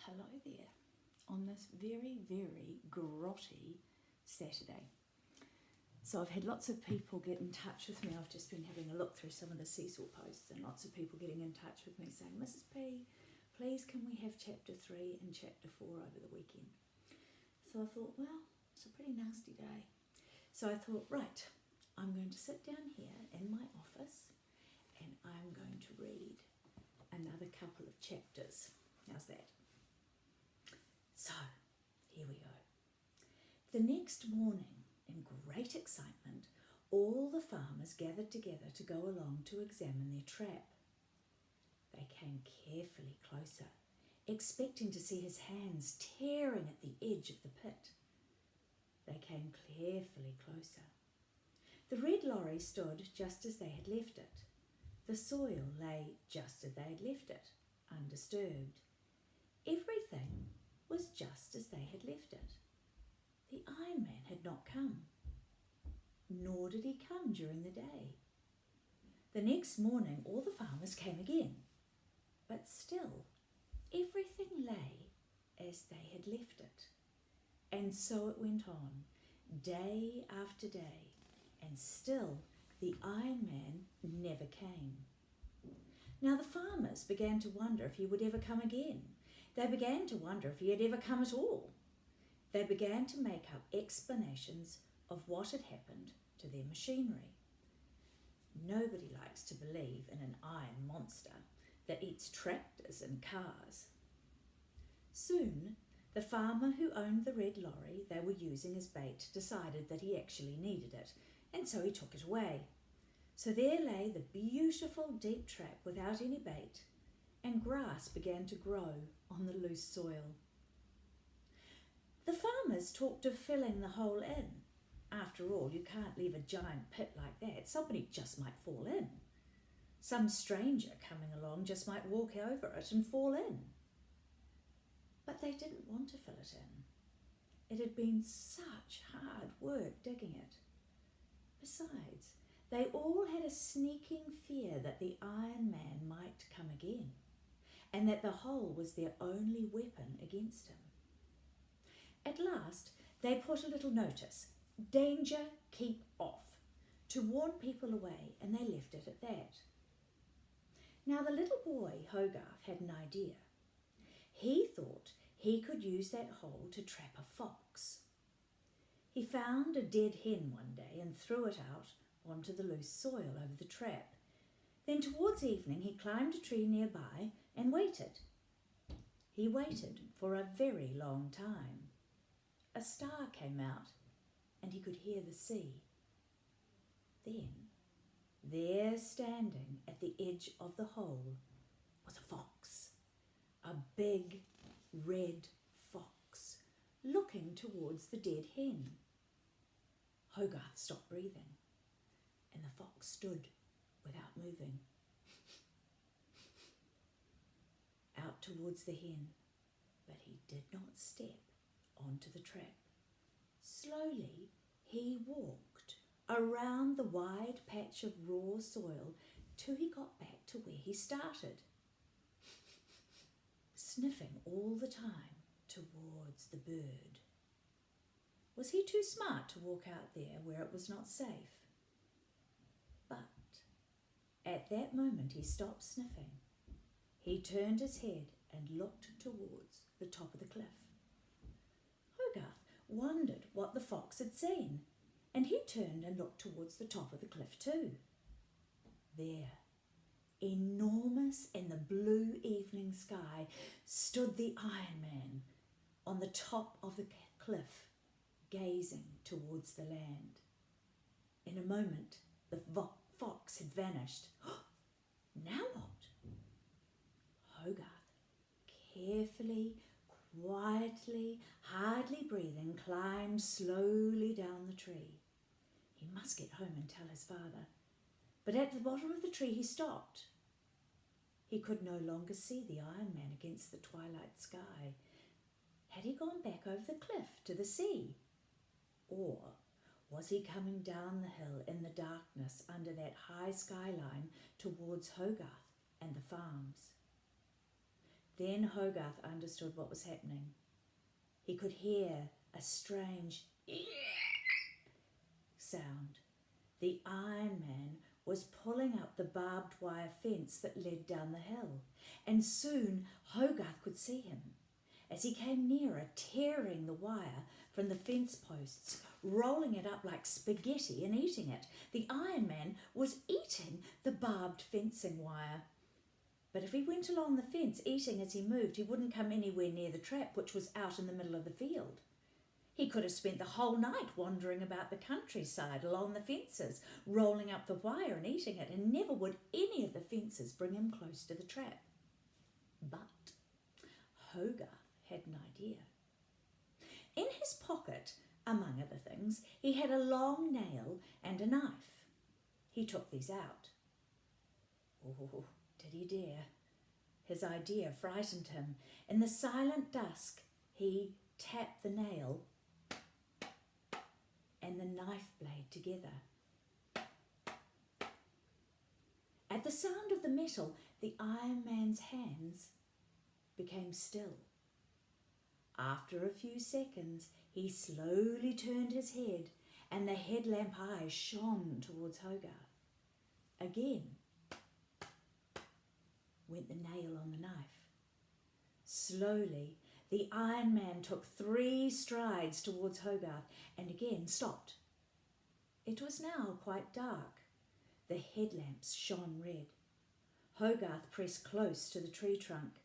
Hello there on this very, very grotty Saturday. So I've had lots of people get in touch with me. I've just been having a look through some of the Cecil posts and lots of people getting in touch with me saying, Mrs. P, please can we have chapter 3 and chapter 4 over the weekend? So I thought, well, it's a pretty nasty day. So I thought, right, I'm going to sit down here in my office and I'm going to read another couple of chapters. How's that? So, here we go. The next morning, in great excitement, all the farmers gathered together to go along to examine their trap. They came carefully closer, expecting to see his hands tearing at the edge of the pit. They came carefully closer. The red lorry stood just as they had left it. The soil lay just as they had left it, undisturbed. Everything was just as they had left it. The Iron Man had not come, nor did he come during the day. The next morning all the farmers came again, but still everything lay as they had left it. And so it went on, day after day, and still the Iron Man never came. Now the farmers began to wonder if he would ever come again. They began to wonder if he had ever come at all. They began to make up explanations of what had happened to their machinery. Nobody likes to believe in an iron monster that eats tractors and cars. Soon, the farmer who owned the red lorry they were using as bait decided that he actually needed it, and so he took it away. So there lay the beautiful deep trap without any bait, and grass began to grow on the loose soil. The farmers talked of filling the hole in. After all, you can't leave a giant pit like that. Somebody just might fall in. Some stranger coming along just might walk over it and fall in. But they didn't want to fill it in. It had been such hard work digging it. Besides, they all had a sneaking fear that the Iron Man might come again, and that the hole was their only weapon against him. At last, they put a little notice, "Danger, keep off," to warn people away, and they left it at that. Now the little boy, Hogarth, had an idea. He thought he could use that hole to trap a fox. He found a dead hen one day and threw it out onto the loose soil over the trap. Then towards evening he climbed a tree nearby and waited. He waited for a very long time. A star came out and he could hear the sea. Then, there standing at the edge of the hole was a fox, a big red fox, looking towards the dead hen. Hogarth stopped breathing, and the fox stood without moving, out towards the hen, but he did not step onto the trap. Slowly he walked around the wide patch of raw soil till he got back to where he started, sniffing all the time towards the bird. Was he too smart to walk out there where it was not safe? But at that moment he stopped sniffing. He turned his head and looked towards the top of the cliff. Hogarth wondered what the fox had seen, and he turned and looked towards the top of the cliff too. There, enormous in the blue evening sky, stood the Iron Man on the top of the cliff, gazing towards the land. In a moment, the fox had vanished. Now what? Hogarth, carefully, quietly, hardly breathing, climbed slowly down the tree. He must get home and tell his father. But at the bottom of the tree he stopped. He could no longer see the Iron Man against the twilight sky. Had he gone back over the cliff to the sea? Or was he coming down the hill in the darkness under that high skyline towards Hogarth and the farms? Then Hogarth understood what was happening. He could hear a strange sound. The Iron Man was pulling up the barbed wire fence that led down the hill, and soon Hogarth could see him. As he came nearer, tearing the wire from the fence posts, rolling it up like spaghetti and eating it, the Iron Man was eating the barbed fencing wire. But if he went along the fence eating as he moved, he wouldn't come anywhere near the trap, which was out in the middle of the field. He could have spent the whole night wandering about the countryside along the fences, rolling up the wire and eating it, and never would any of the fences bring him close to the trap. But Hogarth had an idea. In his pocket, among other things, he had a long nail and a knife. He took these out. Oh, did he dare? His idea frightened him. In the silent dusk, he tapped the nail and the knife blade together. At the sound of the metal, the Iron Man's hands became still. After a few seconds, he slowly turned his head, and the headlamp eyes shone towards Hogarth. Again went the nail on the knife. Slowly, the Iron Man took 3 strides towards Hogarth and again stopped. It was now quite dark. The headlamps shone red. Hogarth pressed close to the tree trunk.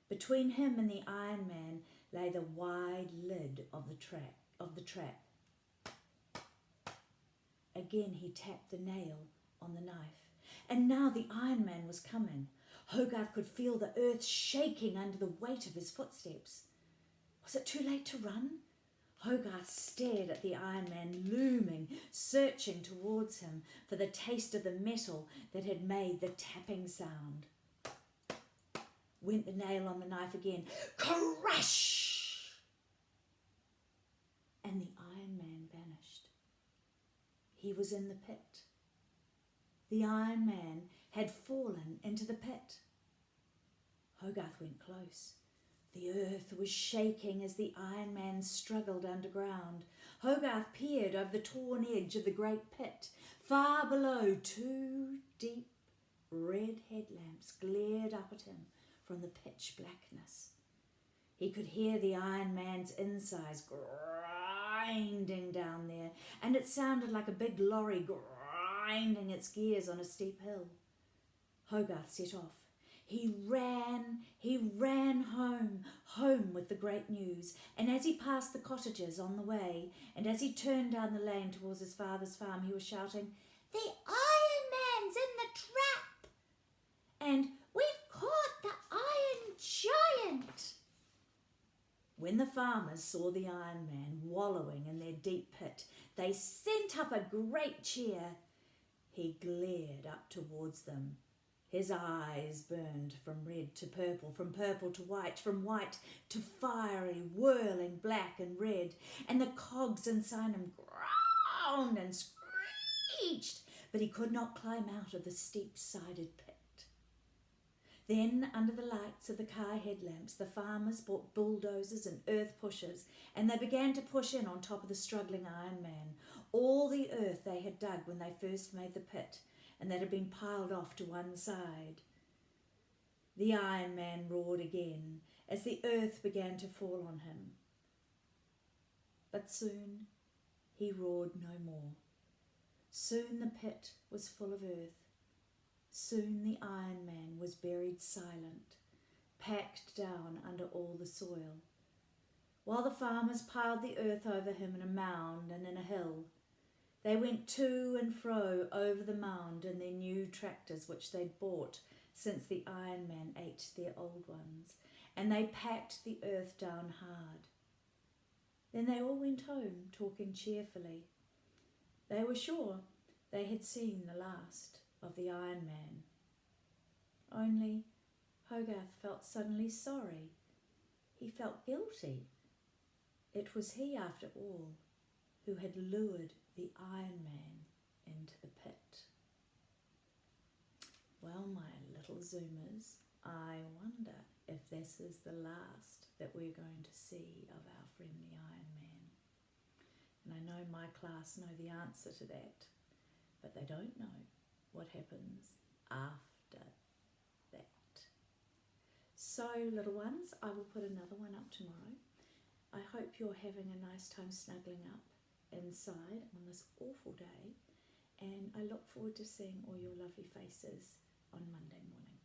Between him and the Iron Man lay the wide lid of the trap. Again he tapped the nail on the knife. And now the Iron Man was coming. Hogarth could feel the earth shaking under the weight of his footsteps. Was it too late to run? Hogarth stared at the Iron Man looming, searching towards him for the taste of the metal that had made the tapping sound. Went the nail on the knife again. Crash! And the Iron Man vanished. He was in the pit. The Iron Man had fallen into the pit. Hogarth went close. The earth was shaking as the Iron Man struggled underground. Hogarth peered over the torn edge of the great pit. Far below, 2 deep red headlamps glared up at him from the pitch blackness. He could hear the Iron Man's insides grinding down there, and it sounded like a big lorry grinding its gears on a steep hill. Hogarth set off. He ran home with the great news, and as he passed the cottages on the way, and as he turned down the lane towards his father's farm, he was shouting, "The Iron Man's in the trap! And we've caught the Iron Giant!" When the farmers saw the Iron Man wallowing in their deep pit, they sent up a great cheer. He glared up towards them. His eyes burned from red to purple, from purple to white, from white to fiery, whirling black and red, and the cogs inside him ground and screeched, but he could not climb out of the steep-sided pit. Then, under the lights of the car headlamps, the farmers brought bulldozers and earth pushers, and they began to push in on top of the struggling Iron Man, all the earth they had dug when they first made the pit, and that had been piled off to one side. The Iron Man roared again as the earth began to fall on him. But soon he roared no more. Soon the pit was full of earth. Soon the Iron Man was buried silent, packed down under all the soil, while the farmers piled the earth over him in a mound and in a hill. They went to and fro over the mound in their new tractors which they'd bought since the Iron Man ate their old ones, and they packed the earth down hard. Then they all went home talking cheerfully. They were sure they had seen the last of the Iron Man. Only Hogarth felt suddenly sorry. He felt guilty. It was he, after all, who had lured the Iron Man into the pit. Well, my little Zoomers, I wonder if this is the last that we're going to see of our friend the Iron Man. And I know my class know the answer to that, but they don't know what happens after that. So, little ones, I will put another one up tomorrow. I hope you're having a nice time snuggling up inside on this awful day, and I look forward to seeing all your lovely faces on Monday morning.